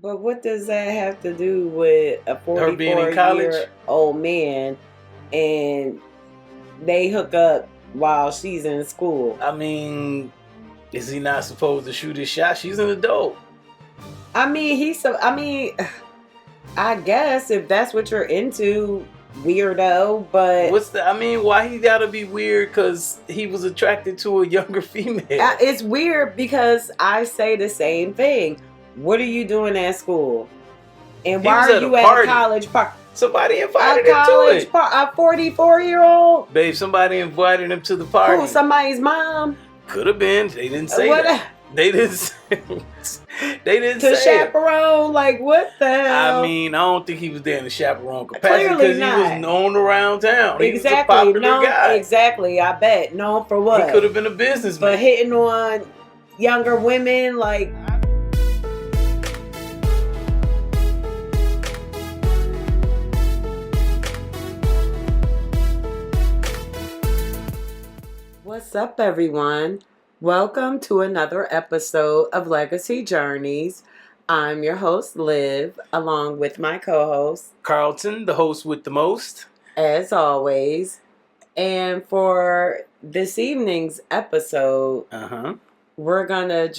But what does that have to do with a Her being in college? 44-year-old man and they hook up while she's in school? I mean, is he not supposed to shoot his shot? She's an adult. I guess if that's what you're into, weirdo, but why he gotta be weird? Because he was attracted to a younger female. It's weird because I say the same thing. What are you doing at school? And why are you at a college party? Somebody invited him to it. A 44-year-old? Babe, somebody invited him to the party. Who, somebody's mom? Could have been. They didn't say that. They didn't say to chaperone? Like, what the hell? I mean, I don't think he was there in the chaperone capacity because he was known around town. Exactly. He was a popular guy. Exactly, I bet. Known for what? He could have been a businessman. But hitting on younger women, like... What's up, everyone? Welcome to another episode of Legacy Journeys. I'm your host, Liv, along with my co-host, Carlton, the host with the most. As always. And for this evening's episode, we're gonna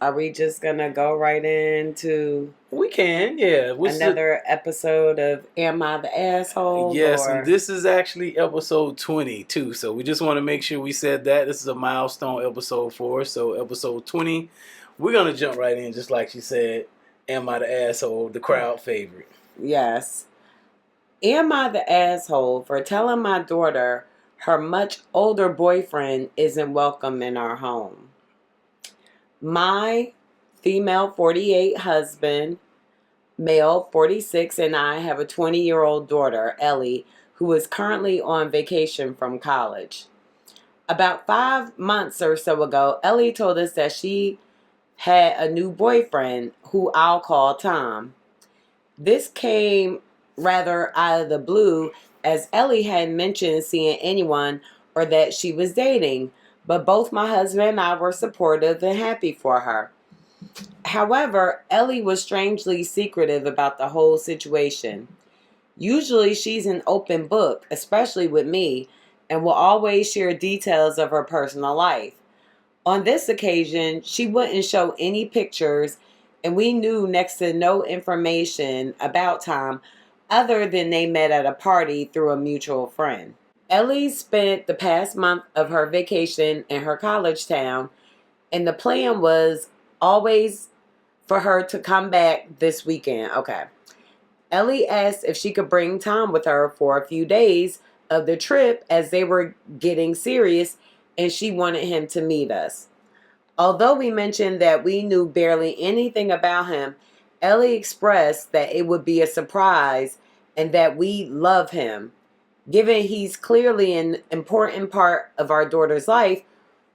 are we just gonna go right into... We can, yeah. Another episode of Am I the Asshole? Yes, and this is actually episode 20 too. So we just want to make sure we said that. This is a milestone episode for us. So episode 20, we're going to jump right in just like she said. Am I the Asshole? The crowd favorite. Yes. Am I the asshole for telling my daughter her much older boyfriend isn't welcome in our home? My female 48 husband, male 46, and I have a 20-year-old daughter, Ellie, who is currently on vacation from college. About 5 months or so ago, Ellie told us that she had a new boyfriend who I'll call Tom. This came rather out of the blue, as Ellie hadn't mentioned seeing anyone or that she was dating, but both my husband and I were supportive and happy for her. However, Ellie was strangely secretive about the whole situation. Usually she's an open book, especially with me, and will always share details of her personal life. On this occasion, she wouldn't show any pictures, and we knew next to no information about Tom other than they met at a party through a mutual friend. Ellie spent the past month of her vacation in her college town, and the plan was always for her to come back this weekend. Okay. Ellie asked if she could bring Tom with her for a few days of the trip as they were getting serious and she wanted him to meet us. Although we mentioned that we knew barely anything about him, Ellie expressed that it would be a surprise and that we love him. Given he's clearly an important part of our daughter's life,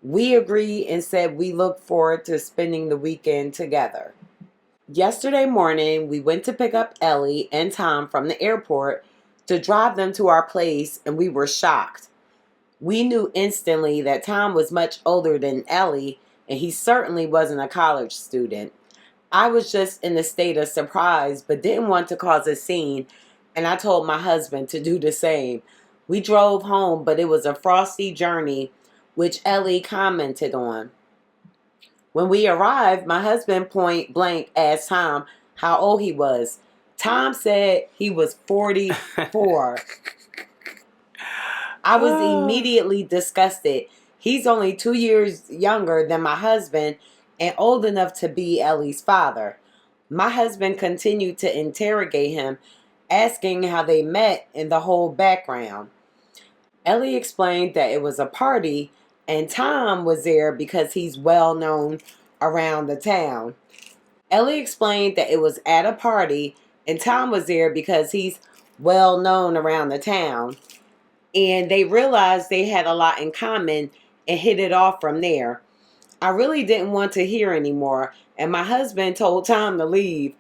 we agreed and said we look forward to spending the weekend together. Yesterday morning, we went to pick up Ellie and Tom from the airport to drive them to our place, and we were shocked. We knew instantly that Tom was much older than Ellie, and he certainly wasn't a college student. I was just in a state of surprise, but didn't want to cause a scene, and I told my husband to do the same. We drove home, but it was a frosty journey, which Ellie commented on. When we arrived, my husband point blank asked Tom how old he was. Tom said he was 44. I was immediately disgusted. He's only 2 years younger than my husband and old enough to be Ellie's father. My husband continued to interrogate him, asking how they met and the whole background. Ellie explained that it was a party and Tom was there because he's well known around the town. Ellie explained that it was at a party and Tom was there because he's well known around the town. And they realized they had a lot in common and hit it off from there. I really didn't want to hear anymore, and my husband told Tom to leave.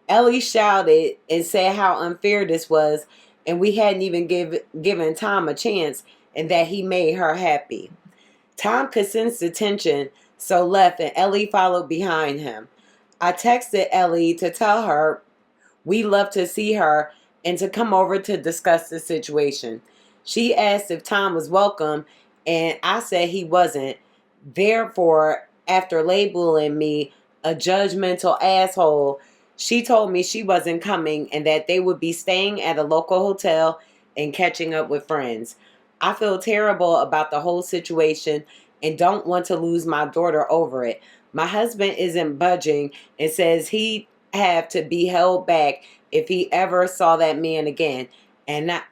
Ellie shouted and said how unfair this was, and we hadn't even given Tom a chance, and that he made her happy. Tom could sense the tension, so left, and Ellie followed behind him. I texted Ellie to tell her we love to see her and to come over to discuss the situation. She asked if Tom was welcome, and I said he wasn't. Therefore, after labeling me a judgmental asshole, she told me she wasn't coming and that they would be staying at a local hotel and catching up with friends. I feel terrible about the whole situation and don't want to lose my daughter over it. My husband isn't budging and says he'd have to be held back if he ever saw that man again. And not,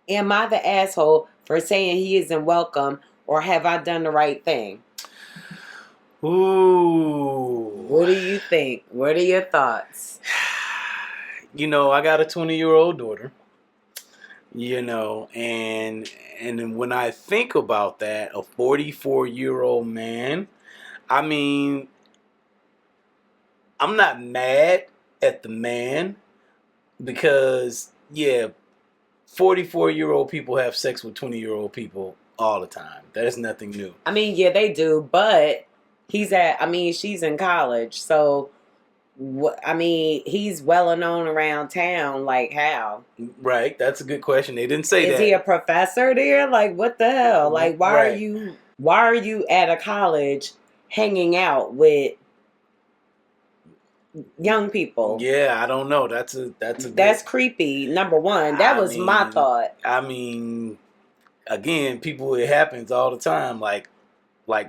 am I the asshole for saying he isn't welcome, or have I done the right thing? Ooh. What do you think? What are your thoughts? You know, I got a 20-year-old daughter. You know, and when I think about that, a 44-year-old man, I mean, I'm not mad at the man because, yeah, 44-year-old people have sex with 20-year-old people all the time. That is nothing new. I mean, yeah, they do, but she's in college, so I mean, he's well known around town. Like, how? Right, that's a good question. They didn't say that. Is he a professor there? Like, what the hell? Like, why are you at a college hanging out with young people? Yeah, I don't know. That's creepy. Number one, that was my thought. I mean, again, people, it happens all the time. Like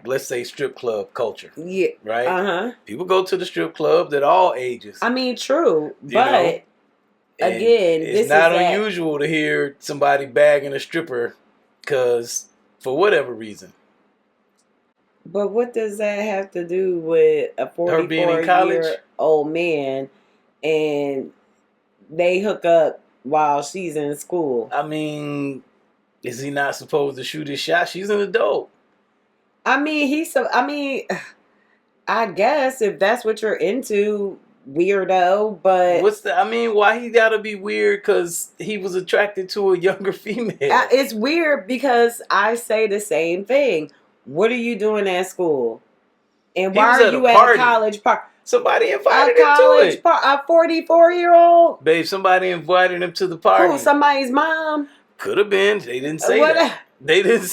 let's say strip club culture. Yeah. Right. People go to the strip clubs at all ages. I mean, true, but again, it's not unusual to hear somebody bagging a stripper because for whatever reason. But what does that have to do with a 44-year-old man and they hook up while she's in school? I mean, is he not supposed to shoot his shot? She's an adult. I mean, I guess if that's what you're into, weirdo, but... why he gotta be weird because he was attracted to a younger female? It's weird because I say the same thing. What are you doing at school? And why are you at a college party? Somebody invited him to it. A 44-year-old? Babe, somebody invited him to the party. Who, somebody's mom? Could have been. They didn't say that. They didn't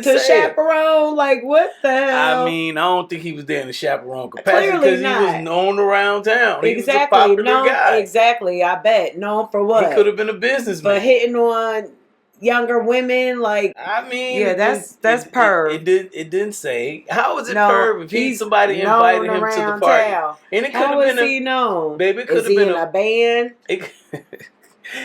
say chaperone? Like, what the hell? I mean, I don't think he was there in the chaperone capacity because he was known around town. He was a popular guy. Exactly, I bet. Known for what? He could have been a businessman. But hitting on younger women, like... I mean... Yeah, that's perv. It didn't say. How is it perv if somebody invited him to the party? Town. And it could How have been he known? Baby, it could have been in a band?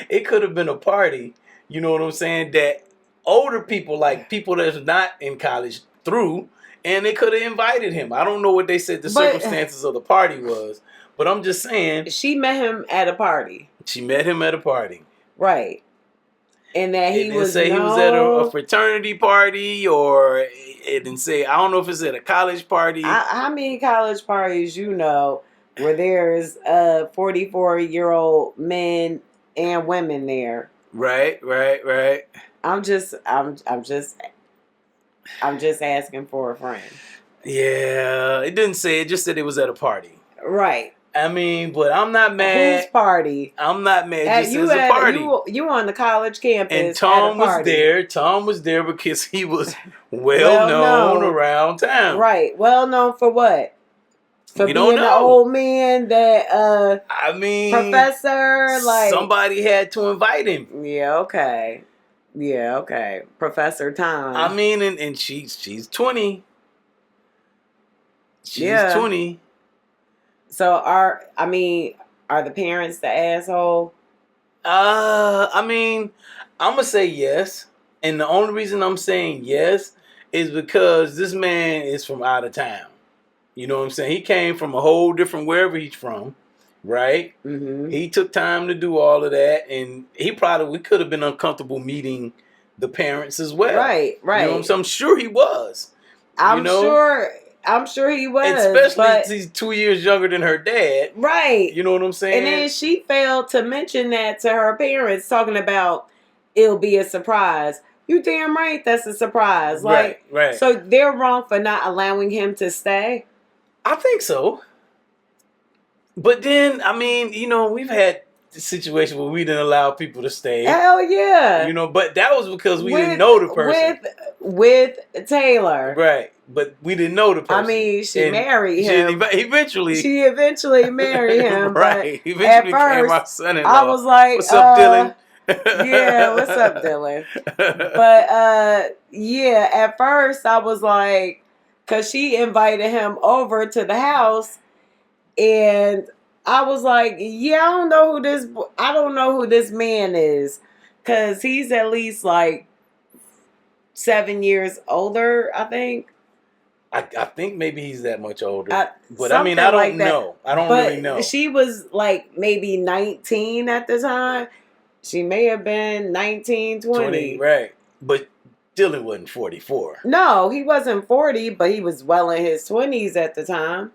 It could have been a party. You know what I'm saying? That older people, like people that's not in college, threw, and they could have invited him. I don't know what they said the circumstances of the party was, but I'm just saying. She met him at a party. She met him at a party. Right. And that he was he was at a fraternity party, or it didn't say. I don't know if it's at a college party. How many college parties where there's 44-year-old men and women there? Right. I'm just asking for a friend. Yeah, it didn't say. It just said it was at a party. Right. I mean, but I'm not mad. Whose party? I'm not mad. Just as a party. You on the college campus, and Tom was there. Tom was there because he was well known around town. Right. Well known for what? For being the old man that professor, like somebody had to invite him. Yeah, okay. Professor Tom. I mean, and she's 20. She's 20. So are the parents the asshole? I mean, I'm gonna say yes. And the only reason I'm saying yes is because this man is from out of town. You know what I'm saying? He came from a whole different wherever he's from, right? Mm-hmm. He took time to do all of that, and we could have been uncomfortable meeting the parents as well. Right. You know what I'm saying? I'm sure he was. I'm sure he was. Especially he's 2 years younger than her dad. Right. You know what I'm saying? And then she failed to mention that to her parents, talking about it'll be a surprise. You damn right that's a surprise. Like, right. So they're wrong for not allowing him to stay? I think so. But then, I mean, we've had situations where we didn't allow people to stay. Hell yeah. But that was because we didn't know the person. With Taylor. Right. But we didn't know the person. I mean, she married him. Eventually. She eventually married him. Right. But eventually at first, became our son-in-law. I was like, what's up, Dylan? Yeah, what's up, Dylan? But yeah, at first I was like, because she invited him over to the house, and I was like, yeah, I don't know who this man is, because he's at least like 7 years older, I think. I think maybe he's that much older. But I something don't like that. know. I don't really know. She was like maybe 19 at the time. She may have been 19, 20. Right. But Dylan wasn't 44. No, he wasn't 40, but he was well in his 20s at the time.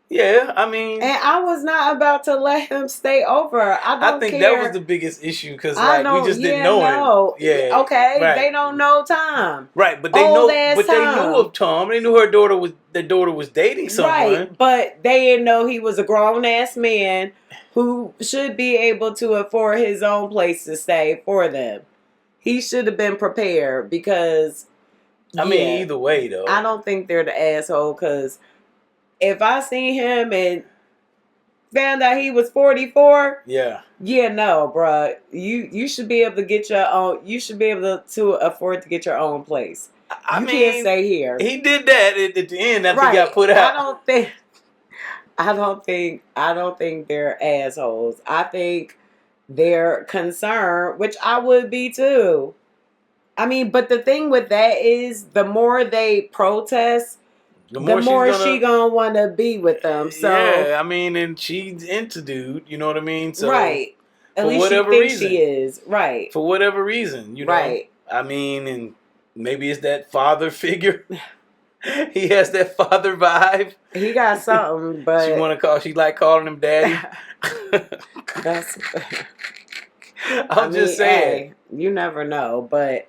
Yeah, I mean... And I was not about to let him stay over. I think care. that was the biggest issue, because we just didn't know him. Yeah. Okay, right. They don't know Tom. Right, but they knew of Tom. They knew their daughter was dating someone. Right, but they didn't know he was a grown-ass man who should be able to afford his own place to stay for them. He should have been prepared, because... I mean, either way, though. I don't think they're the asshole, because... If I seen him and found out he was 44, yeah, no, bruh. You should be able to get your own. You should be able to afford to get your own place. You can't stay here. He did that at the end after he got put out. I don't think they're assholes. I think they're concerned, which I would be too. I mean, but the thing with that is, the more they protest, the more she gonna want to be with them. So yeah, I mean, and she's into dude. You know what I mean? So right. At least she thinks she is. Right. For whatever reason, you know. Right. I mean, and maybe it's that father figure. He has that father vibe. He got something, but she like calling him daddy. I'm just saying. Hey, you never know, but.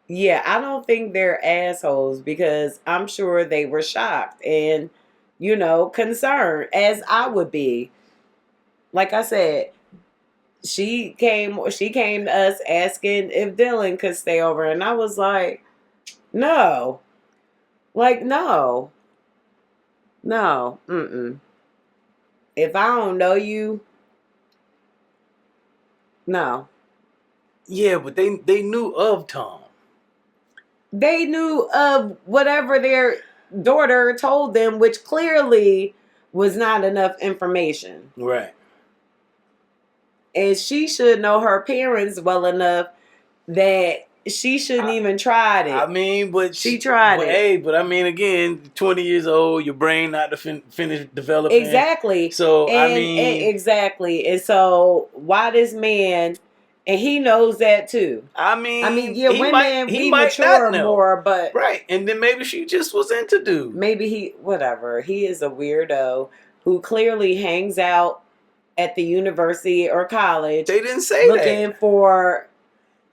Yeah, I don't think they're assholes, because I'm sure they were shocked and, concerned, as I would be. Like I said, she came to us asking if Dylan could stay over, and I was like, no. Like, no. No. Mm-mm. If I don't know you, no. Yeah, but they knew of Tom. They knew of whatever their daughter told them, which clearly was not enough information. Right. And she should know her parents well enough that she shouldn't even tried it. I mean, but she tried it. Hey, but I mean, again, 20 years old, your brain not to finish developing. Exactly. So, exactly. And so, why this man... And he knows that too. I mean, yeah, women we mature more, but right. And then maybe she just was into dude. Maybe whatever. He is a weirdo who clearly hangs out at the university or college. They didn't say looking for.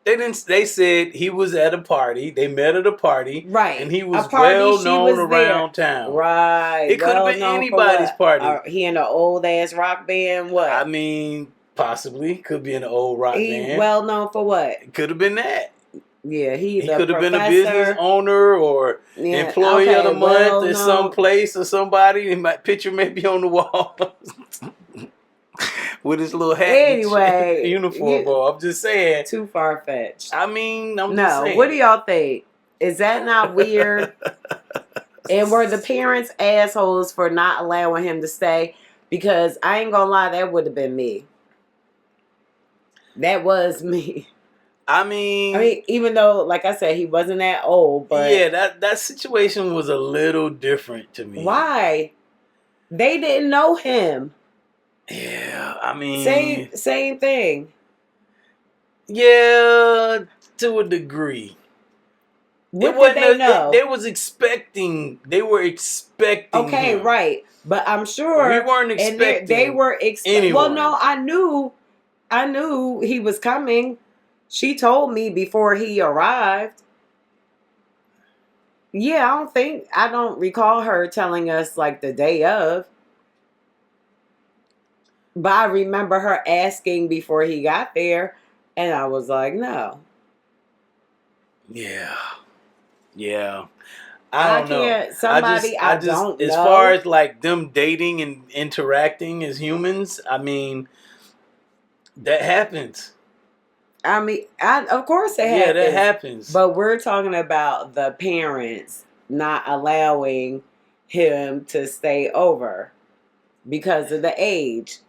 They didn't. They said he was at a party. They met at a party, right? And he was well known around town, right? It could have been anybody's party. He in an old ass rock band. What? I mean. Possibly. Could be an old rock band. Well known for what? Could have been that. Yeah, he could have been a business owner or employee of the month at some place or somebody. And my picture may be on the wall with his little hat anyway, uniform. I'm just saying. Too far-fetched. I mean, I'm just saying. What do y'all think? Is that not weird? And were the parents assholes for not allowing him to stay? Because I ain't gonna lie, that would have been me. That was me. I mean, even though, like I said, he wasn't that old, but yeah, that situation was a little different to me. Why? They didn't know him. Yeah, I mean, same thing. Yeah, to a degree. What did they know? They were expecting. Okay, him. Right, but I'm sure we weren't expecting. They were expecting. Well, no, I knew he was coming. She told me before he arrived. Yeah, I don't recall her telling us like the day of. But I remember her asking before he got there, and I was like, no. Yeah. Yeah. I I don't know. can't, somebody I I just, don't as far know. as like them dating and interacting as humans, I mean, that happens. I mean, of course it Yeah, that happens, happens. but we're talking about the parents not allowing him to stay over because of the age.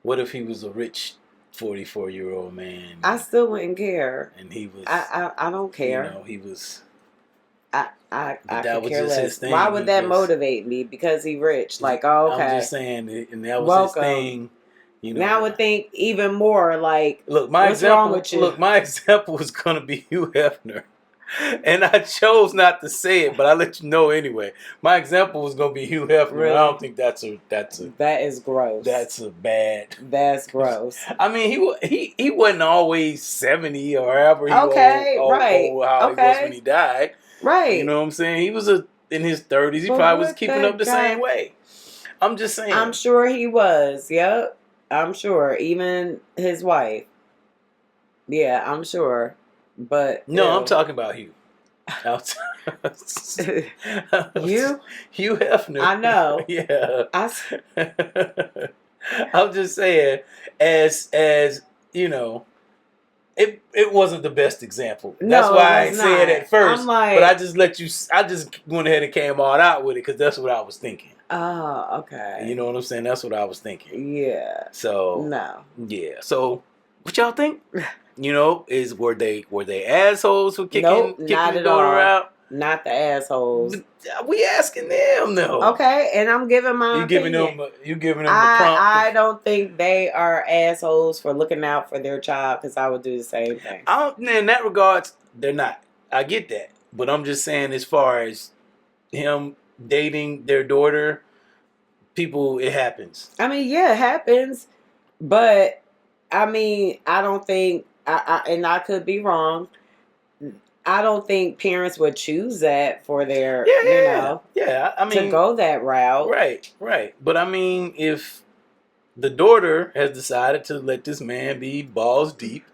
What if he was a rich 44-year-old man I still wouldn't care. and he was, I don't you care. know, he was, I but that could was care just his less. Why thing. would He that just, motivate me? Because he rich. Like, oh, I'm just okay, saying, and that was his welcome. thing, you Now I know. would think even more like, Look, what's wrong with you? my example was gonna be Hugh Hefner. And I chose not to say it, but I let you know anyway. My example was gonna be Hugh Hefner. I don't Really? think That is gross. that's a bad. That's gross. I mean, he wasn't always 70 or however he Okay, right. how he was when Okay, he died. You right. know what I'm saying? He was in his 30s. He But probably was what keeping the up the same guy? way. I'm just I'm saying. sure he was. Yep. I'm sure. Even his wife. Yeah, I'm sure. But No, I'm ew. talking about Hugh. I'll t- You? Hugh Hefner. I know. Yeah. I. I'm just saying, as you know, it wasn't the best example. That's No, it why I was ain't say it not. at I'm first, but I like, just let you. I just went ahead and came all out with it because that's what I was thinking. oh, You okay. know what I'm saying? That's what I was thinking. Yeah. So No. yeah. So what y'all think? You know, were they assholes for Nope, kicking not the at daughter all. out? Not the assholes. But we asking them though. Okay, and I'm giving my opinion. You giving them the prompt. I don't think they are assholes for looking out for their child because I would do the same thing. I don't. In that regards, they're not. I get that, but I'm just saying, as far as him dating their daughter, people, it happens. I mean, yeah, it happens, but I mean, I don't think and I could be wrong. I don't think parents would choose that for their, Yeah. I to mean, go that route. right. But I mean, if the daughter has decided to let this man be balls deep,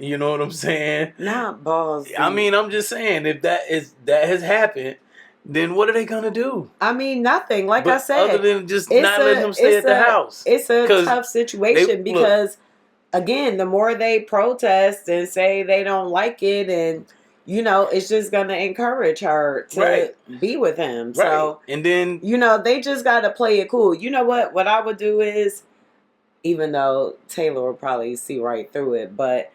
you know what I'm saying? Not balls deep. I mean, I'm just saying, if that has happened, then what are they gonna do? I mean, nothing. Like I But other said, than just not letting him stay at the house, it's a because tough situation they look. because again, the more they protest and say they don't like it, and it's just gonna encourage her Right, to be with him. right, So and then they just gotta play it cool. You know what? What I would do is, even though Taylor would probably see right through it, but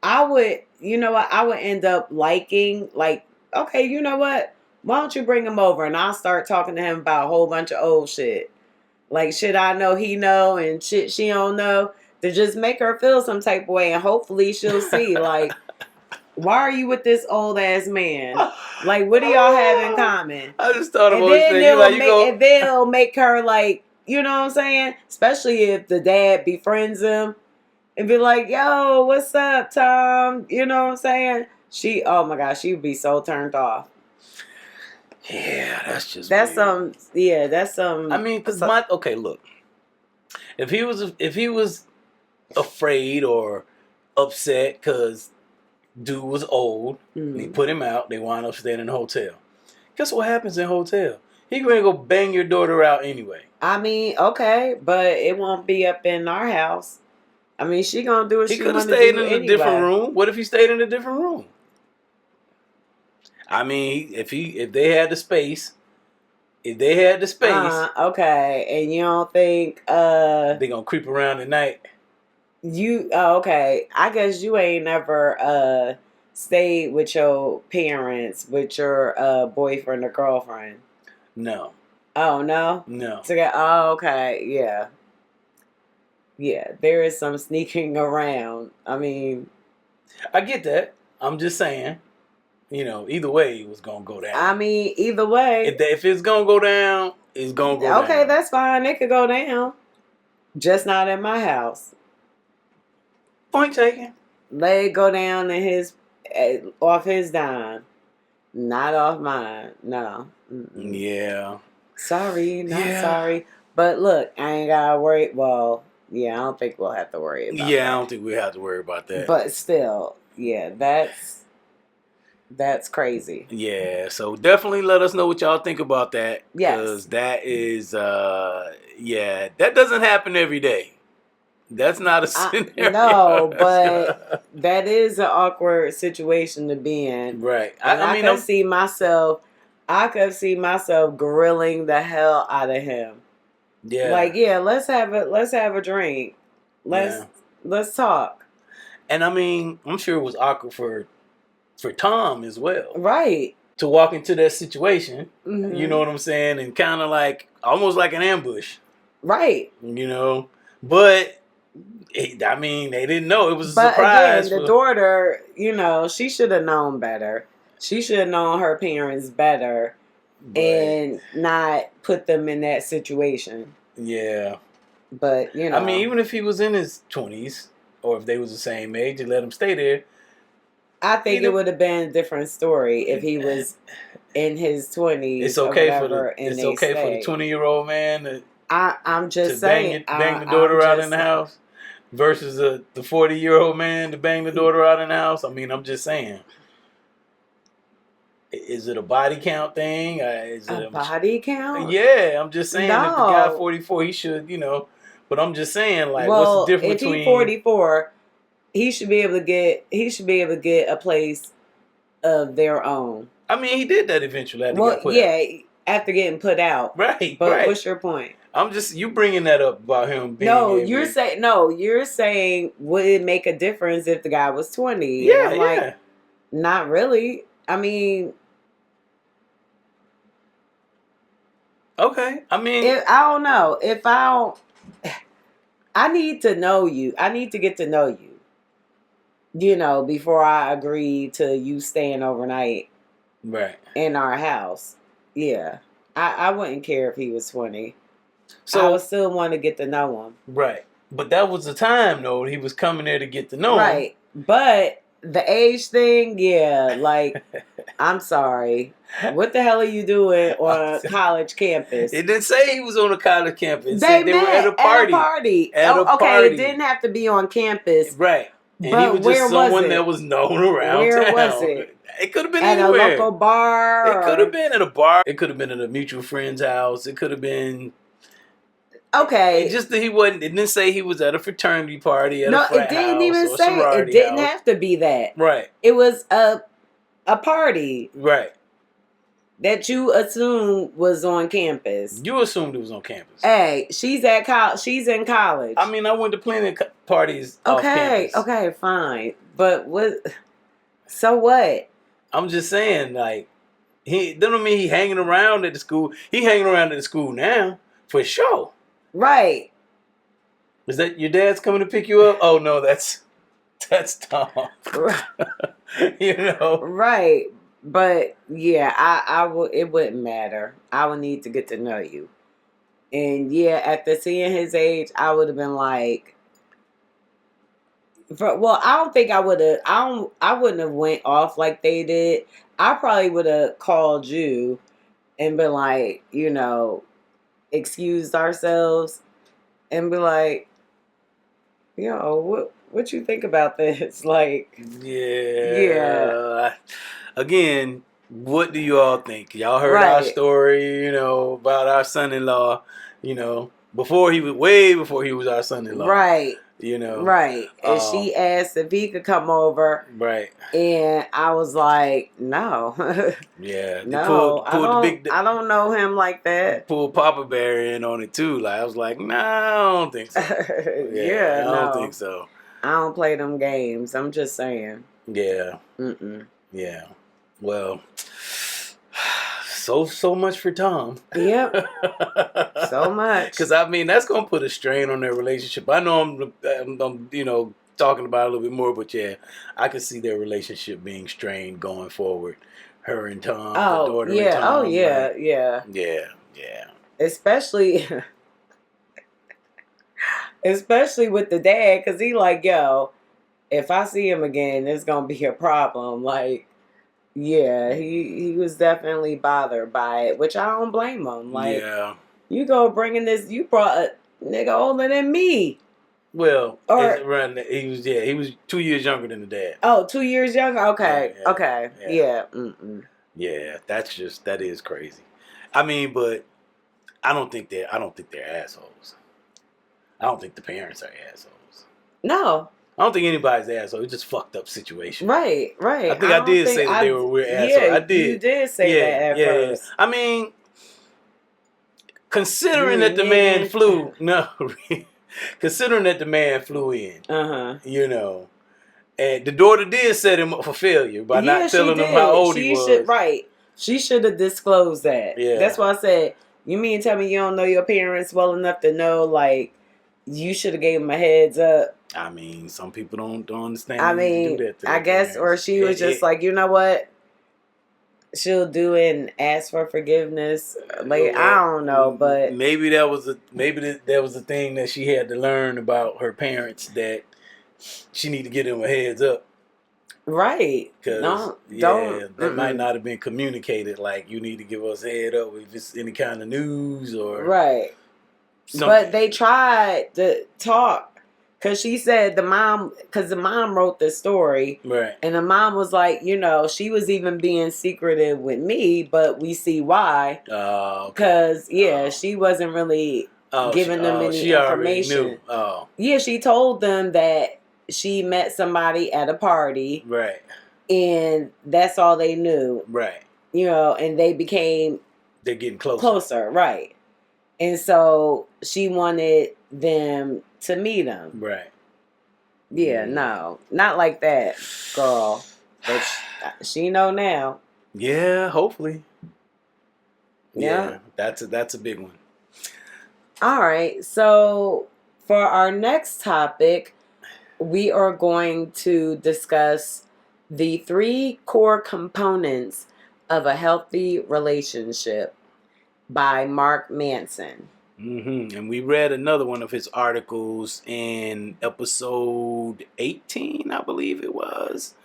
I would, I would end up liking, like, okay, you know what? Why don't you bring him over and I'll start talking to him about a whole bunch of old shit. Like shit I know he know and shit she don't know, to just make her feel some type of way, and hopefully she'll see, like, why are you with this old ass man? Like, what do y'all have in common? I just thought And about this then thing. You like you go. they'll make her, like, you know what I'm saying? Especially if the dad befriends him and be like, yo, what's up, Tom? You know what I'm saying? Oh my gosh, she would be so turned off. Yeah, that's just That's weird. that's some. I mean, because okay, look, if he was afraid or upset because dude was old and he put him out, they wound up staying in a hotel. Guess what happens in a hotel? He gonna go bang your daughter out anyway. I mean, okay, but it won't be up in our house. I mean, she gonna do what He she could have want to stayed do in a different anyway. room. What if he stayed in a different room? I mean, if they had the space, Okay, and you don't think they gonna creep around at night. okay. I guess you ain't never stayed with your parents with your boyfriend or girlfriend. No. Oh no? No. Oh, okay, yeah. Yeah, there is some sneaking around. I mean, I get that. I'm just saying, either way, it was gonna go down. I mean, either way. If it's gonna go down, it's gonna go down. Okay, that's fine. It could go down. Just not in my house. Point taken. Let it go down in his off his dime. Not off mine. No. Mm-mm. Yeah. Sorry, not Yeah. sorry. But look, I ain't gotta worry. Well, yeah, I don't think we'll have to worry about Yeah, I that. don't think we have to worry about that. But still, yeah, that's crazy. Yeah, so definitely let us know what y'all think about that, Yes. because that is, yeah, that doesn't happen every day. That's not a No, scenario. but that is an awkward situation to be in. Right. And I I mean, could see myself grilling the hell out of him. yeah, Like, yeah, let's have a drink. Let's yeah. let's talk. And I mean, I'm sure it was awkward for Tom as well Right. to walk into that situation. You know Hmm. what I'm saying? And kind of like almost like an ambush. Right. You know, but I mean, they didn't know it was a But again, surprise the for. daughter, she should have known better. She should have known her parents better But and not put them in that situation. yeah, But, I mean, even if he was in his 20s or if they was the same age and let him stay there, I think it either would have been a different story if he was in his 20s or whatever and it's they okay for the stayed. 20-year-old man I'm to just bang saying. it, bang the I'm daughter out in just the house versus the 40-year-old man to bang the daughter out in the house. I mean, I'm just saying. Is it a body count thing? Is a it body count? yeah, I'm just saying if the guy No. 44, he should, but I'm just saying, like, what's the Well, difference if he between 44, he should be able to get a place of their own. I mean, he did that eventually after he Well, got put out. yeah, after getting put out. Right, But right. what's your point? I'm just you bringing that up about him being No, able. you're saying would it make a difference if the guy was 20? And Yeah, I'm like, yeah. not really. I mean, Okay. I mean, I don't know. If I don't, I need to know you. I need to get to know you, before I agree to you staying overnight right. in our house. Yeah. I wouldn't care if he was 20. I would So, still want to get to know him. right. But that was the time though. He was coming there to get to know him. Right. But the age thing, yeah, like, I'm sorry. What the hell are you doing on a college campus? It didn't say he was on a college campus. It They said they were at a met at a party. party. At a Oh, okay, it party. didn't have to be on campus, Right. And he but was just where was someone that it? was known around Where was town. it? It could have been At a anywhere. local bar? It could have Or been at a bar. It could have been at a mutual friend's house. It could have been. It okay. just that he wasn't. It didn't say he was at a fraternity party, at a No, it frat didn't house, even or a say it sorority didn't house. have to be that. Right. It was a party Right. that you assumed was on campus. You assumed it was on campus. Hey, she's in college. I mean, I went to plenty of parties off Okay, campus. okay, fine. But so what? I'm just saying, like, he doesn't mean he hanging around at the school. He hanging around at the school now for sure. Right. Is that your dad's coming to pick you up? Oh no, that's Tom. You know. Right. But yeah, I would it wouldn't matter. I would need to get to know you. And yeah, after seeing his age, I would have been like well, I don't think I would have I wouldn't have went off like they did. I probably would have called you and been like, excused ourselves and be like, what you think about this? Like, yeah, Yeah. Again, what do you all think? Y'all heard our right, story, about our son-in-law, way before he was our son-in-law, right, you know. right. And Um, she asked if he could come over, right. and I was like, no, Yeah. They no, pulled I don't know him like that. Papa Bear in on it too. Like I was like, nah, I don't think so. Yeah, Yeah, I don't think no, so. I don't play them games. I'm just saying. Yeah. Mm-mm. Yeah. Well, so much for Tom. Yep, so much. Because I mean, that's gonna put a strain on their relationship. I know I'm talking about it a little bit more, but yeah, I could see their relationship being strained going forward. Her and Tom, the Oh daughter and yeah, oh Tom, yeah, like, yeah. yeah. Especially, especially with the dad, because he like, yo, if I see him again, it's gonna be a problem. Like, Yeah, he was definitely bothered by it, which I don't blame him. Like, Yeah. you go bringing this, you brought a nigga older than me. Well, Or he was 2 years younger than the dad. oh, 2 years younger. Okay, Yeah, okay, yeah. Mm-mm. Yeah, that is crazy. I mean, but I don't think they're assholes. I don't think the parents are assholes. No, I don't think anybody's asshole. It's just fucked up situation. right, I right. think I I don't did think say that they were weird assholes. Yeah, I you did. did say that at Yeah. first. I mean, You considering that the man niggas. flew, no, considering that the man flew in, Uh-huh. and the daughter did set him up for failure by Yeah, not she telling him how did. old he She should, was. right. She should have disclosed that. Yeah. That's why I said, you mean tell me you don't know your parents well enough to know, like, you should have gave them a heads up. I mean, some people don't understand. I They need to mean, do that to I their guess, or parents. she was just like, you know what? She'll do it and ask for forgiveness. Like, I don't know, but maybe that was a thing that she had to learn about her parents, that she need to give them a heads up. right. Because Don't. that might not have been communicated. Like, you need to give us a head up if it's any kind of news or right. something. But they tried to talk. Because she said the mom wrote the story. Right. And the mom was like, she was even being secretive with me, but we see why. Because, she wasn't really giving them any she information. Already knew. Oh. Yeah, she told them that she met somebody at a party. Right. And that's all they knew. Right. And they're getting closer. Closer, right. And so she wanted them to meet him. Right. Yeah, no. Not like that, girl. But she know now. Yeah, hopefully. Yeah. That's a big one. All right. So for our next topic, we are going to discuss the 3 core components of a healthy relationship by Mark Manson. Mm-hmm. And we read another one of his articles in episode 18, I believe it was.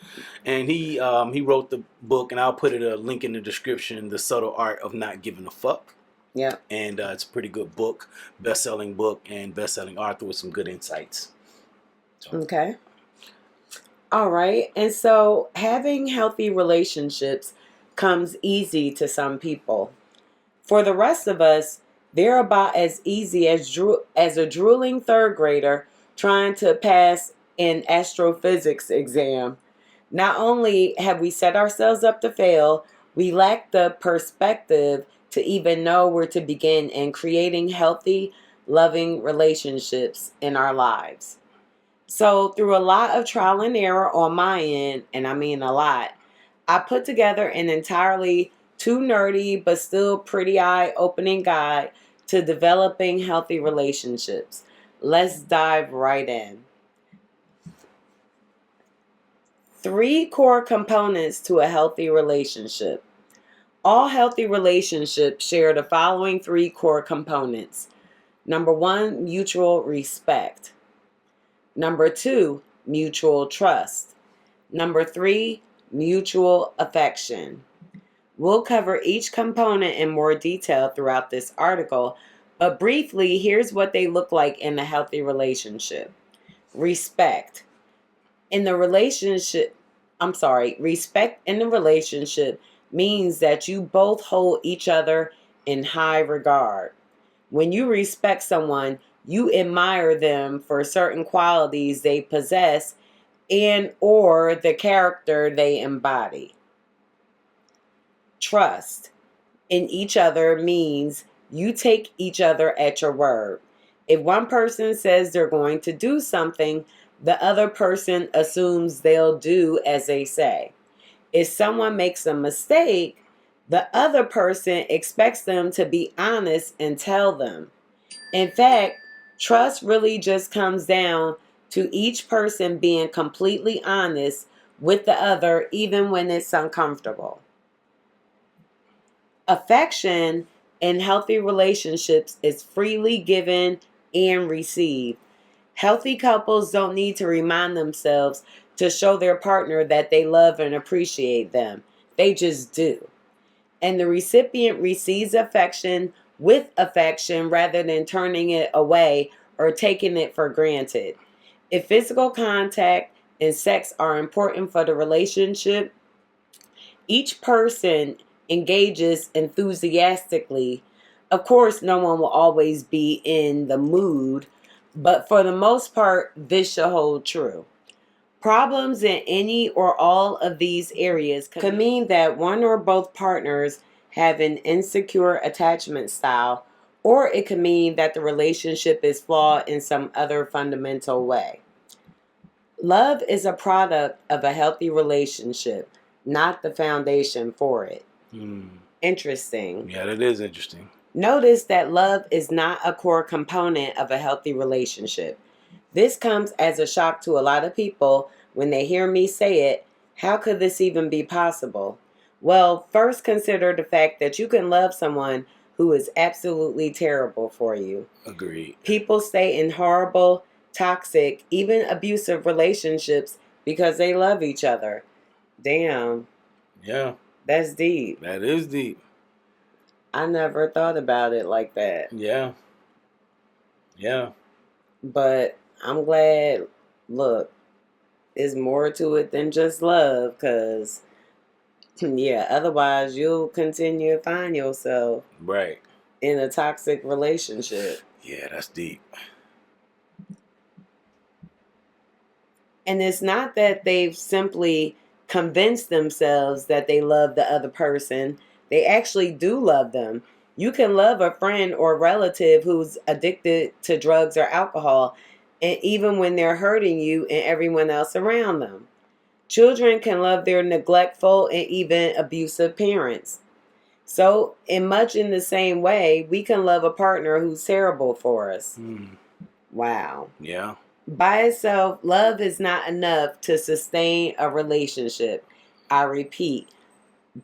And he wrote the book, and I'll put a link in the description, The Subtle Art of Not Giving a Fuck. Yeah. And it's a pretty good book, best-selling book, and best-selling author with some good insights. So. Okay. All right. And so having healthy relationships comes easy to some people. For the rest of us, they're about as easy as a drooling third grader trying to pass an astrophysics exam. Not only have we set ourselves up to fail, we lack the perspective to even know where to begin in creating healthy, loving relationships in our lives. So through a lot of trial and error on my end, and I mean a lot, I put together an entirely too nerdy but still pretty eye-opening guide to developing healthy relationships. Let's dive right in. 3 core components to a healthy relationship. All healthy relationships share the following 3 core components. Number 1, mutual respect. Number 2, mutual trust. Number 3, mutual affection. We'll cover each component in more detail throughout this article, but briefly, here's what they look like in a healthy relationship. Respect. Respect in the relationship means that you both hold each other in high regard. When you respect someone, you admire them for certain qualities they possess and or the character they embody. Trust in each other means you take each other at your word. If one person says they're going to do something, the other person assumes they'll do as they say. If someone makes a mistake, the other person expects them to be honest and tell them. In fact, trust really just comes down to each person being completely honest with the other, even when it's uncomfortable. Affection in healthy relationships is freely given and received. Healthy couples don't need to remind themselves to show their partner that they love and appreciate them. They just do. And the recipient receives affection with affection rather than turning it away or taking it for granted. If physical contact and sex are important for the relationship, each person engages enthusiastically. Of course, no one will always be in the mood, but for the most part, this should hold true. Problems in any or all of these areas could mean that one or both partners have an insecure attachment style, or it could mean that the relationship is flawed in some other fundamental way. Love is a product of a healthy relationship, not the foundation for it. Interesting. Yeah, that is interesting. Notice that love is not a core component of a healthy relationship. This comes as a shock to a lot of people when they hear me say it. How could this even be possible? Well, first consider the fact that you can love someone who is absolutely terrible for you. Agreed. People stay in horrible, toxic, even abusive relationships because they love each other. Damn. Yeah. That's deep. That is deep. I never thought about it like that. Yeah. Yeah. But I'm glad, look, there's more to it than just love, because, yeah, otherwise you'll continue to find yourself right in a toxic relationship. Yeah, that's deep. And it's not that they've simply convinced themselves that they love the other person. They actually do love them. You can love a friend or relative who's addicted to drugs or alcohol, and even when they're hurting you and everyone else around them. Children can love their neglectful and even abusive parents. So, in much in the same way, we can love a partner who's terrible for us. Wow. Yeah. By itself, love is not enough to sustain a relationship. I repeat,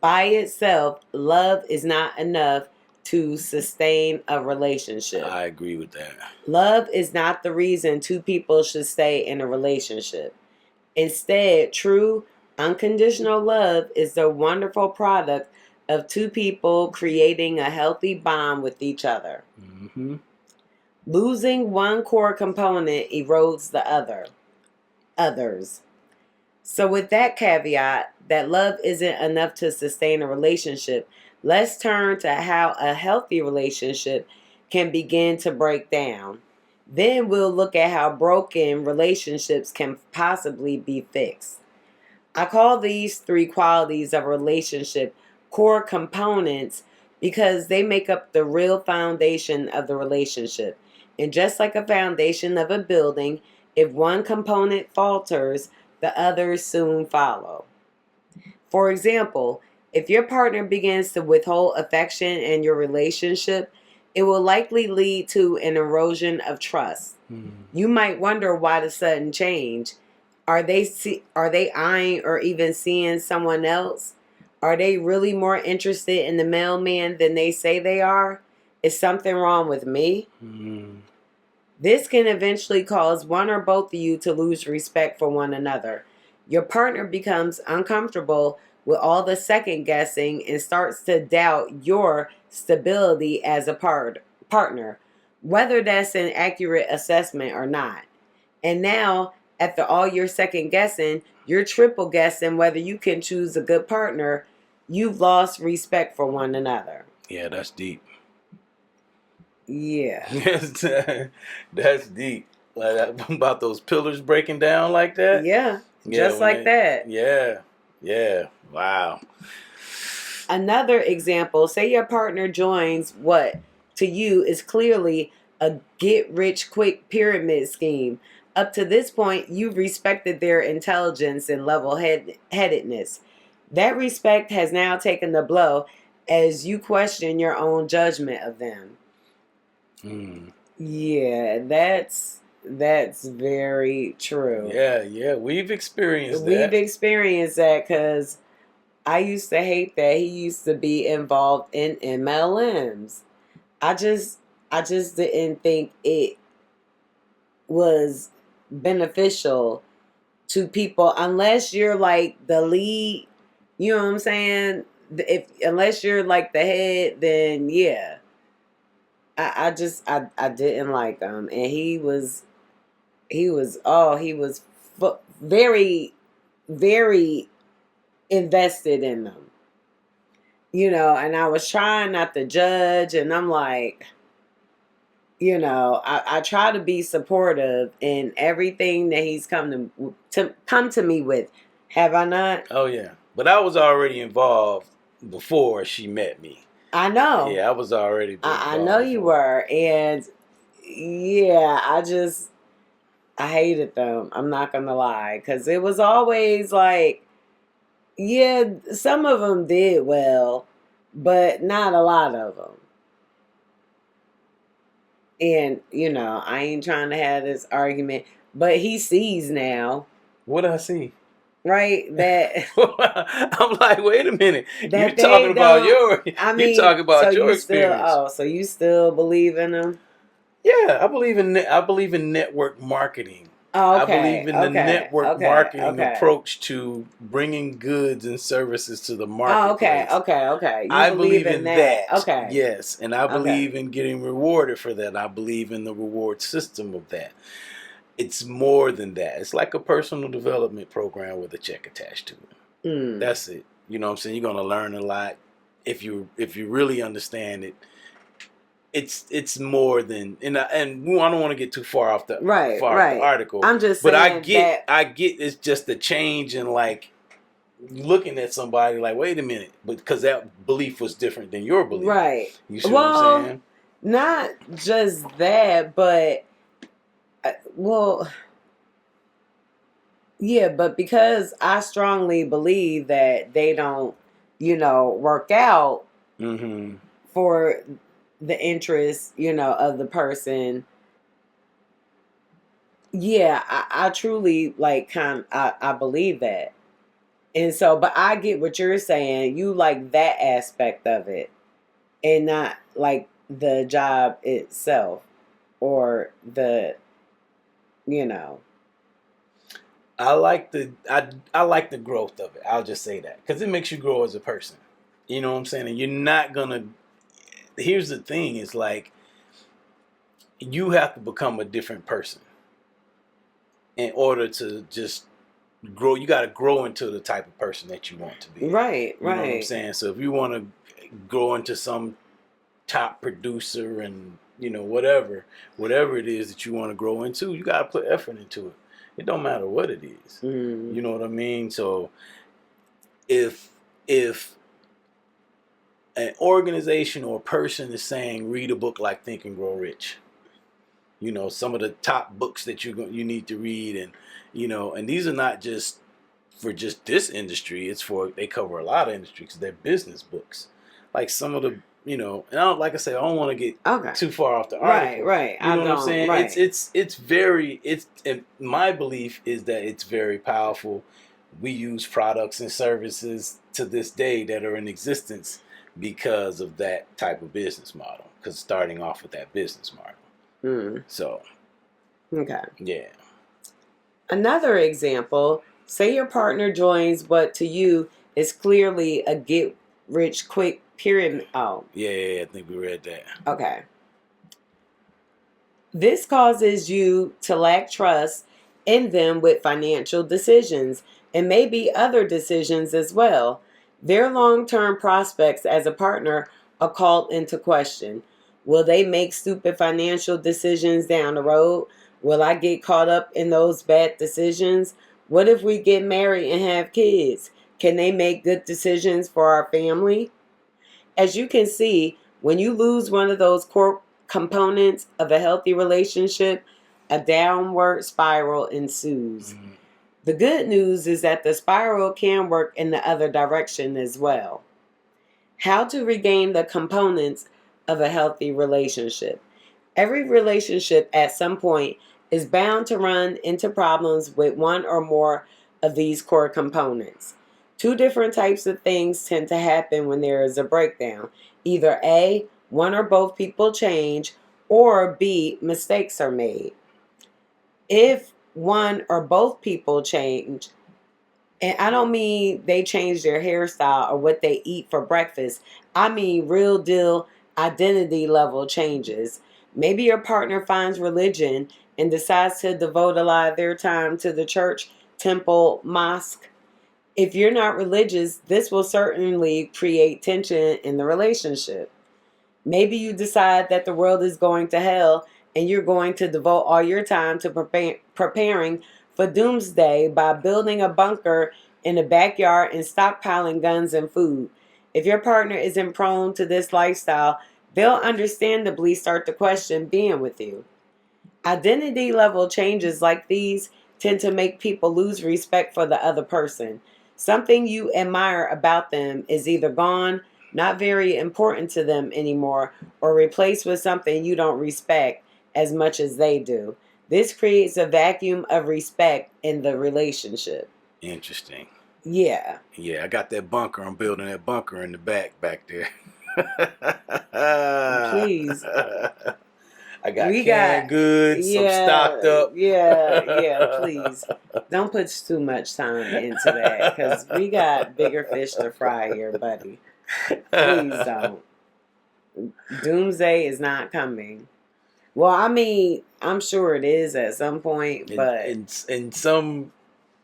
by itself, love is not enough to sustain a relationship. I agree with that. Love is not the reason two people should stay in a relationship. Instead, true, unconditional love is the wonderful product of two people creating a healthy bond with each other. Losing one core component erodes the others. So with that caveat, that love isn't enough to sustain a relationship, let's turn to how a healthy relationship can begin to break down. Then we'll look at how broken relationships can possibly be fixed. I call these three qualities of a relationship core components because they make up the real foundation of the relationship. And just like a foundation of a building, if one component falters, the others soon follow. For example, if your partner begins to withhold affection in your relationship, it will likely lead to an erosion of trust. You might wonder why the sudden change. Are they eyeing or even seeing someone else? Are they really more interested in the mailman than they say they are? Is something wrong with me? This can eventually cause one or both of you to lose respect for one another. Your partner becomes uncomfortable with all the second guessing and starts to doubt your stability as a partner, whether that's an accurate assessment or not. And now, after all your second guessing, you're triple guessing whether you can choose a good partner. You've lost respect for one another. Yeah, that's deep. Yeah. That's deep. Like about those pillars breaking down like that. Yeah, just like that. Yeah. Wow. Another example, say your partner joins what to you is clearly a get-rich-quick pyramid scheme. Up to this point, you've respected their intelligence and level-headedness. That respect has now taken the blow as you question your own judgment of them. Yeah, that's very true. Yeah, we've experienced that. We've experienced that because I used to hate that he used to be involved in MLMs. I just didn't think it was beneficial to people unless you're like the lead You know what I'm saying? If unless you're like the head, then yeah. I didn't like him, and he was very, very invested in them. And I was trying not to judge, and I'm like, I try to be supportive in everything that he's come to me with. Have I not? Oh yeah, but I was already involved before she met me. I know. Yeah, I was already I involved know you before. were, and yeah, I hated them. I'm not gonna lie, because it was always like, yeah, some of them did well, but not a lot of them. And I ain't trying to have this argument, but he sees now, What I see? right? That I'm like, wait a minute. You that talking they about don't. your I you mean, talking so about your you still, experience. so you still believe in them? Yeah, I believe in network marketing. Oh, I believe okay, in the okay, network okay, marketing okay. approach to bringing goods and services to the Oh, okay, marketplace. okay, okay. You I believe believe in in that? that, Okay, yes, and I okay. believe in getting rewarded for that. I believe in the reward system of that. It's more than that. It's like a personal development program with a check attached to it. Mm. That's it. You know what I'm saying? You're gonna learn a lot if you really understand it. It's more than and I don't want to get too Right, far off the right. article, I'm just but saying that. I get it's just a change in like looking at somebody like, wait a minute, but because that belief was different than your belief. Right. You see what I'm Well, saying? not just that, but well, yeah, but because I strongly believe that they don't, work out Mm-hmm. for the interest, of the person. Yeah, I truly like I believe that. And so, but I get what you're saying. You like that aspect of it and not like the job itself or you know. I like the growth of it. I'll just say that because it makes you grow as a person. You know what I'm saying? And you're not gonna. Here's the thing: it's like you have to become a different person in order to just grow. You got to grow into the type of person that you want to be. Right, You know what I'm right. saying? So if you want to grow into some top producer and whatever it is that you want to grow into, you got to put effort into it. It don't matter what it is. Mm. You know what I mean? So if an organization or a person is saying read a book like Think and Grow Rich, some of the top books that you need to read, and these are not just for just this industry. It's for they cover a lot of industries because they're business books. Like some of the and like I said, I don't want to get Okay. too far off the Right, article. right. You I know what I'm don't. saying? Right. It's very and my belief is that it's very powerful. We use products and services to this day that are in existence because of that type of business model. Because starting off with that business model. Mm. So Okay. yeah. Another example, say your partner joins what to you is clearly a get rich quick pyramid. Oh, Yeah, I think we read that. okay. This causes you to lack trust in them with financial decisions and maybe other decisions as well. Their long term prospects as a partner are called into question. Will they make stupid financial decisions down the road? Will I get caught up in those bad decisions? What if we get married and have kids? Can they make good decisions for our family? As you can see, when you lose one of those core components of a healthy relationship, a downward spiral ensues. Mm-hmm. The good news is that the spiral can work in the other direction as well. How to regain the components of a healthy relationship. Every relationship at some point is bound to run into problems with one or more of these core components. Two different types of things tend to happen when there is a breakdown. Either A, one or both people change, or B, mistakes are made. If one or both people change, And I don't mean they change their hairstyle or what they eat for breakfast. I mean real deal identity level changes. Maybe your partner finds religion and decides to devote a lot of their time to the church, temple, mosque. If you're not religious, this will certainly create tension in the relationship. Maybe you decide that the world is going to hell and you're going to devote all your time to preparing for doomsday by building a bunker in the backyard and stockpiling guns and food. If your partner isn't prone to this lifestyle, they'll understandably start to question being with you. Identity level changes like these tend to make people lose respect for the other person. Something you admire about them is either gone, not very important to them anymore, or replaced with something you don't respect as much as they do. This creates a vacuum of respect in the relationship. Interesting. Yeah. Yeah, I got that bunker. I'm building that bunker in the back there. Please. I got We canned got, goods. I'm stocked up. yeah, please. Don't put too much time into that because we got bigger fish to fry here, buddy. Please don't. Doomsday is not coming. Well, I mean, I'm sure it is at some point, but in some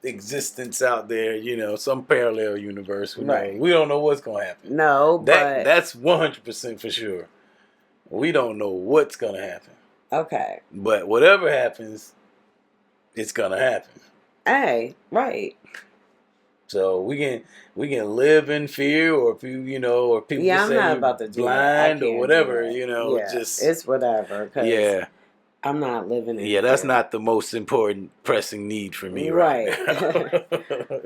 existence out there, you know, some parallel universe, right. We don't know what's gonna happen. No, but that's 100% for sure. We don't know what's gonna happen. Okay. But whatever happens, it's gonna happen. Hey, right. So we can live in fear, or if or people I'm say not about to do blind that. or whatever, Yeah, just it's whatever. Yeah. I'm not living in Yeah, that's fear. not the most important pressing need for me Right. now.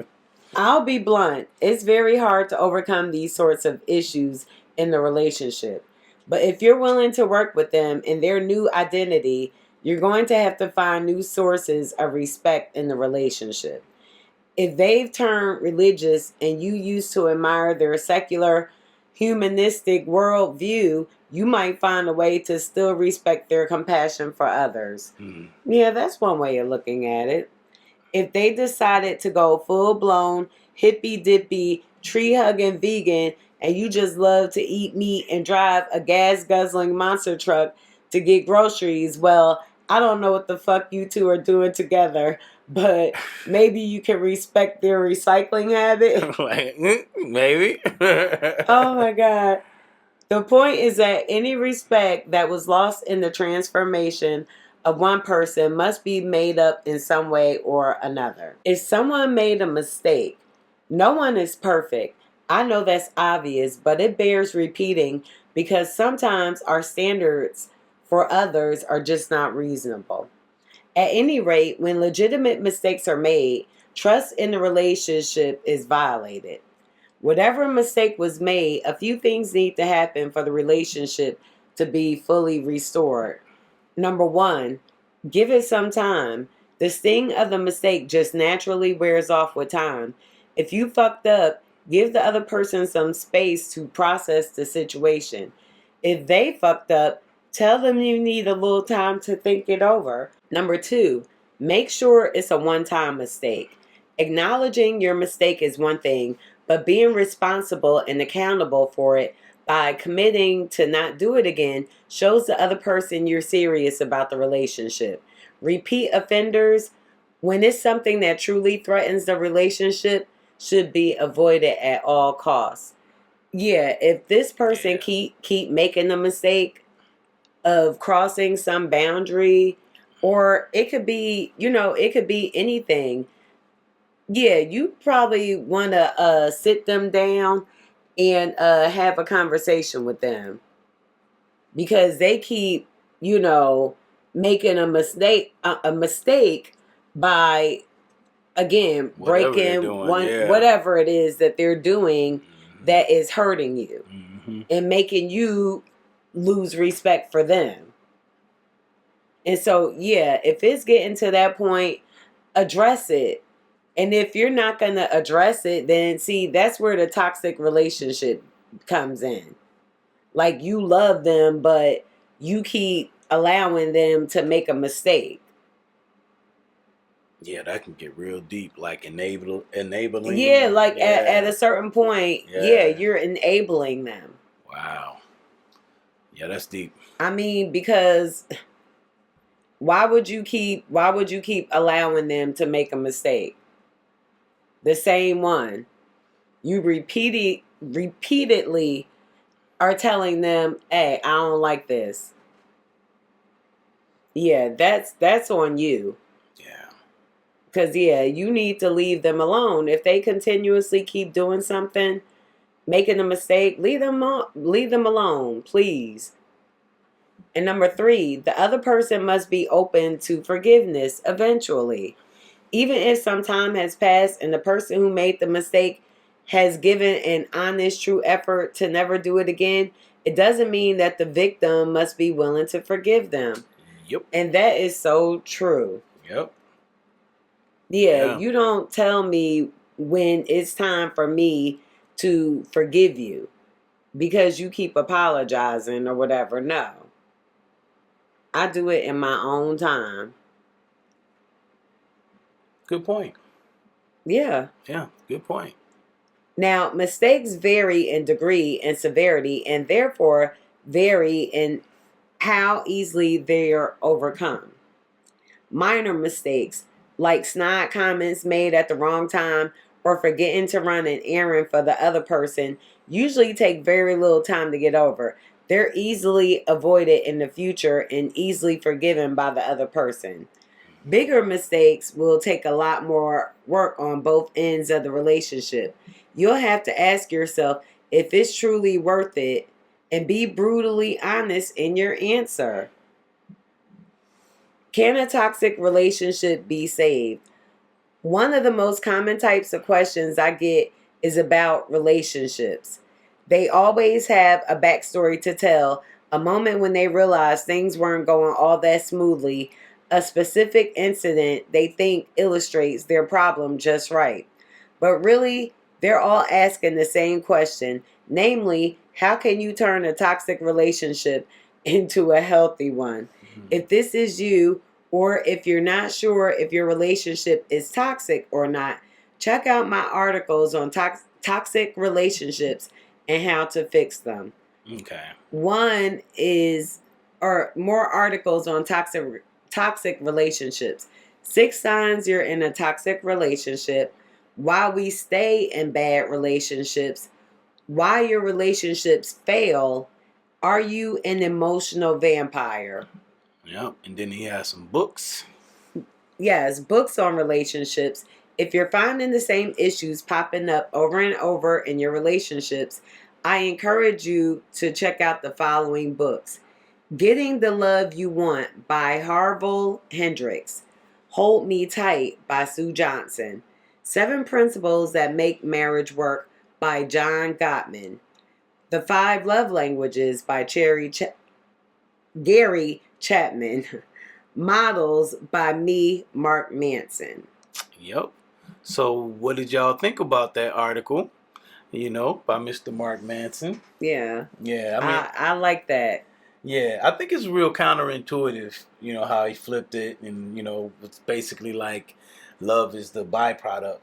I'll be blunt. It's very hard to overcome these sorts of issues in the relationship. But if you're willing to work with them in their new identity, you're going to have to find new sources of respect in the relationship. If they've turned religious and you used to admire their secular, humanistic worldview, you might find a way to still respect their compassion for others. Yeah, that's one way of looking at it. If they decided to go full blown hippy dippy tree hugging vegan and you just love to eat meat and drive a gas guzzling monster truck to get groceries, well, I don't know what the fuck you two are doing together, but maybe you can respect their recycling habit. Maybe. Oh my God. The point is that any respect that was lost in the transformation of one person must be made up in some way or another. If someone made a mistake, no one is perfect. I know that's obvious, but it bears repeating because sometimes our standards for others are just not reasonable. At any rate, when legitimate mistakes are made, trust in the relationship is violated. Whatever mistake was made, a few things need to happen for the relationship to be fully restored. Number one, give it some time. The sting of the mistake just naturally wears off with time. If you fucked up, give the other person some space to process the situation. If they fucked up, tell them you need a little time to think it over. Number two, make sure it's a one-time mistake. Acknowledging your mistake is one thing, but being responsible and accountable for it by committing to not do it again shows the other person you're serious about the relationship. Repeat offenders, when it's something that truly threatens the relationship, should be avoided at all costs. Yeah, if this person keep making the mistake of crossing some boundary, or it could be, it could be anything. Yeah, you probably want to sit them down and have a conversation with them because they keep, making a mistake by again breaking whatever it is that they're doing that is hurting you and making you lose respect for them. And so, yeah, if it's getting to that point, address it. And if you're not going to address it, then see, that's where the toxic relationship comes in. Like you love them, but you keep allowing them to make a mistake. Yeah, that can get real deep, like enabling. Yeah, like at Yeah, a certain point, yeah, yeah. you're enabling them. Wow. Yeah, that's deep. I mean, because why would you keep allowing them to make a mistake? The same one. You repeatedly are telling them, "Hey, I don't like this." Yeah, that's on you. Yeah. Cuz yeah, you need to leave them alone. If they continuously keep doing something, making a mistake, leave them alone, please. And number 3, the other person must be open to forgiveness eventually. Even if some time has passed and the person who made the mistake has given an honest, true effort to never do it again, it doesn't mean that the victim must be willing to forgive them. Yep. And that is so true. Yep. Yeah, Yeah. you don't tell me when it's time for me to forgive you because you keep apologizing or whatever. No. I do it in my own time. Good point. Yeah. Yeah. Good point. Now, mistakes vary in degree and severity and therefore vary in how easily they are overcome. Minor mistakes, like snide comments made at the wrong time or forgetting to run an errand for the other person, usually take very little time to get over. They're easily avoided in the future and easily forgiven by the other person. Bigger mistakes will take a lot more work on both ends of the relationship. You'll have to ask yourself if it's truly worth it and be brutally honest in your answer. Can a toxic relationship be saved? One of the most common types of questions I get is about relationships. They always have a backstory to tell, a moment when they realized things weren't going all that smoothly, a specific incident they think illustrates their problem just right. But really, they're all asking the same question, namely, how can you turn a toxic relationship into a healthy one? If this is you, or if you're not sure if your relationship is toxic or not, check out my articles on toxic relationships and how to fix them. Okay. One is, or more articles on toxic relationships. 6 signs you're in a toxic relationship, why we stay in bad relationships, why your relationships fail, are you an emotional vampire? Yep. And then he has some books. Yes, books on relationships. If you're finding the same issues popping up over and over in your relationships, I encourage you to check out the following books: Getting the Love You Want by Harville Hendrix, Hold Me Tight by Sue Johnson, 7 Principles That Make Marriage Work by John Gottman, The 5 Love Languages by Gary Chapman, Models by me, Mark Manson. Yep. So, what did y'all think about that article? By Mr. Mark Manson. Yeah, Yeah, I mean, I like that. yeah, I think it's real counterintuitive, how he flipped it and, it's basically like love is the byproduct.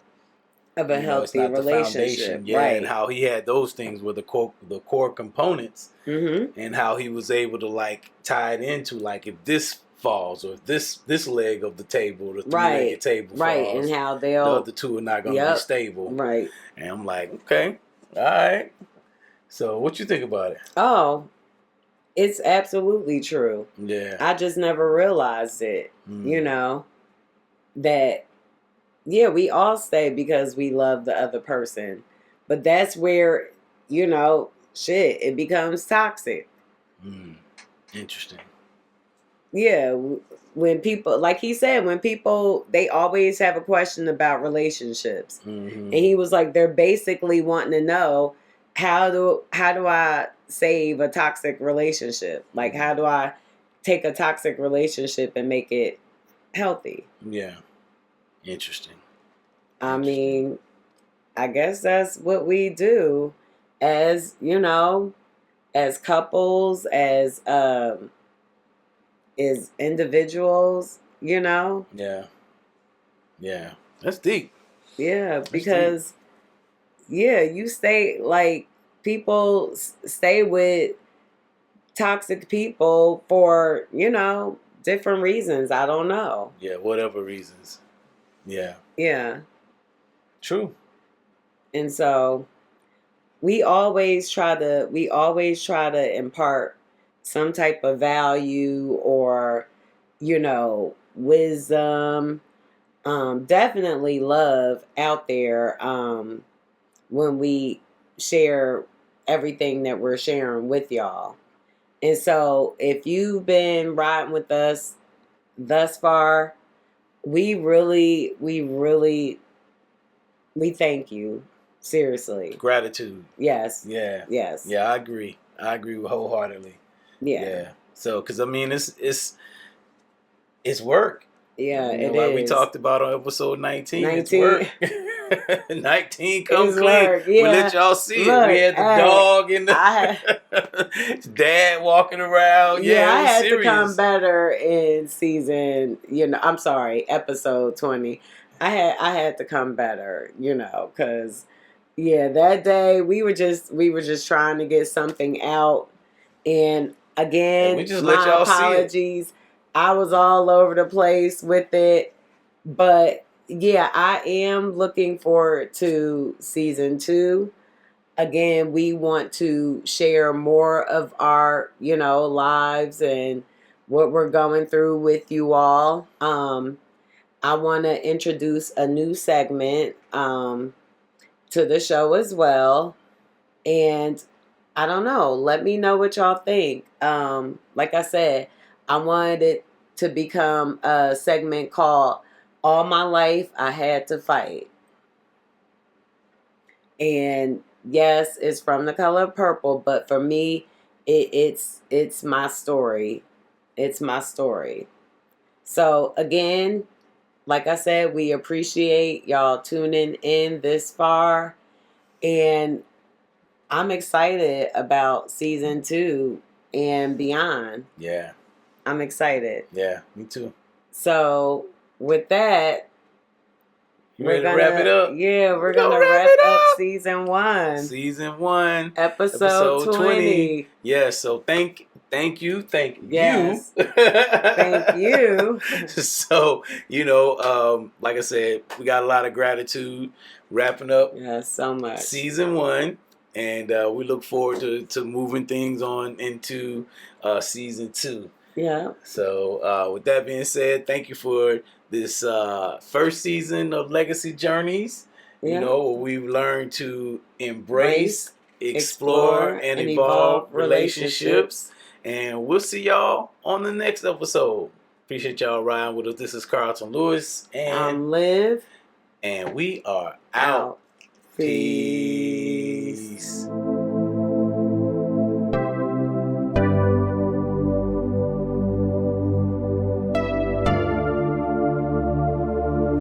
Of a It's healthy not the relationship, foundation. Yeah, and right? how he had those things were the core components Mm-hmm. and how he was able to like tie it into like if this falls or if this leg of the table, the three-legged Right, table right, and falls, how the they'll, other two are not going to be yep, stable. right. And I'm like, okay, all right. So, what you think about it? Oh, it's absolutely true. Yeah. I just never realized it, Mm. that, yeah, we all stay because we love the other person. But that's where, shit, it becomes toxic. Mm. Interesting. Yeah, when people, like he said, when people, they always have a question about relationships. Mm-hmm. And he was like, they're basically wanting to know, how do I save a toxic relationship? Like, how do I take a toxic relationship and make it healthy? Yeah. Interesting. I mean, I guess that's what we do as, as couples, as individuals, Yeah. Yeah. That's deep. Yeah, That's deep. because yeah, you stay like people stay with toxic people for, different reasons. I don't know. Yeah, whatever reasons. Yeah. Yeah. True. And so we always try to impart some type of value or, wisdom, definitely love out there, when we share everything that we're sharing with y'all. And so if you've been riding with us thus far, we thank you. Seriously. Gratitude. Yes. Yeah. Yes. Yeah, I agree. I agree wholeheartedly. Yeah. Yeah. So, because I mean, it's work. Yeah, You know, it like we is. talked about on episode 19, 19. it's work. 19 come It's clean. work, We yeah. let y'all see Look, it. We had the hey, dog and the dad walking around. Yeah, I it was had serious. to come better in season, I'm sorry, episode 20. I had to come better, because that day we were just trying to get something out. And again, And we just let my y'all see it. apologies. I was all over the place with it. But yeah, I am looking forward to season 2. Again, we want to share more of our, lives and what we're going through with you all. I want to introduce a new segment to the show as well. And I don't know. Let me know what y'all think. Like I said, I wanted it to become a segment called All My Life I Had to Fight. And yes, it's from The Color Purple, but for me, it's my story. It's my story. So again, like I said, we appreciate y'all tuning in this far. And I'm excited about season 2 and beyond. Yeah. I'm excited. Yeah, me too. So with that, we're gonna wrap it up. Yeah, we're gonna wrap up season 1. Season 1, episode 20. Yeah, so thank you. Yes. Thank you. So, like I said, we got a lot of gratitude wrapping up. Yes, so much. Season 1. And we look forward to moving things on into season 2. Yeah. So with that being said, thank you for this first season of Legacy Journeys. Yeah. We've learned to embrace, explore, and evolve relationships. And we'll see y'all on the next episode. Appreciate y'all riding with us. This is Carlton Lewis. And I'm Liv. And we are out. Peace.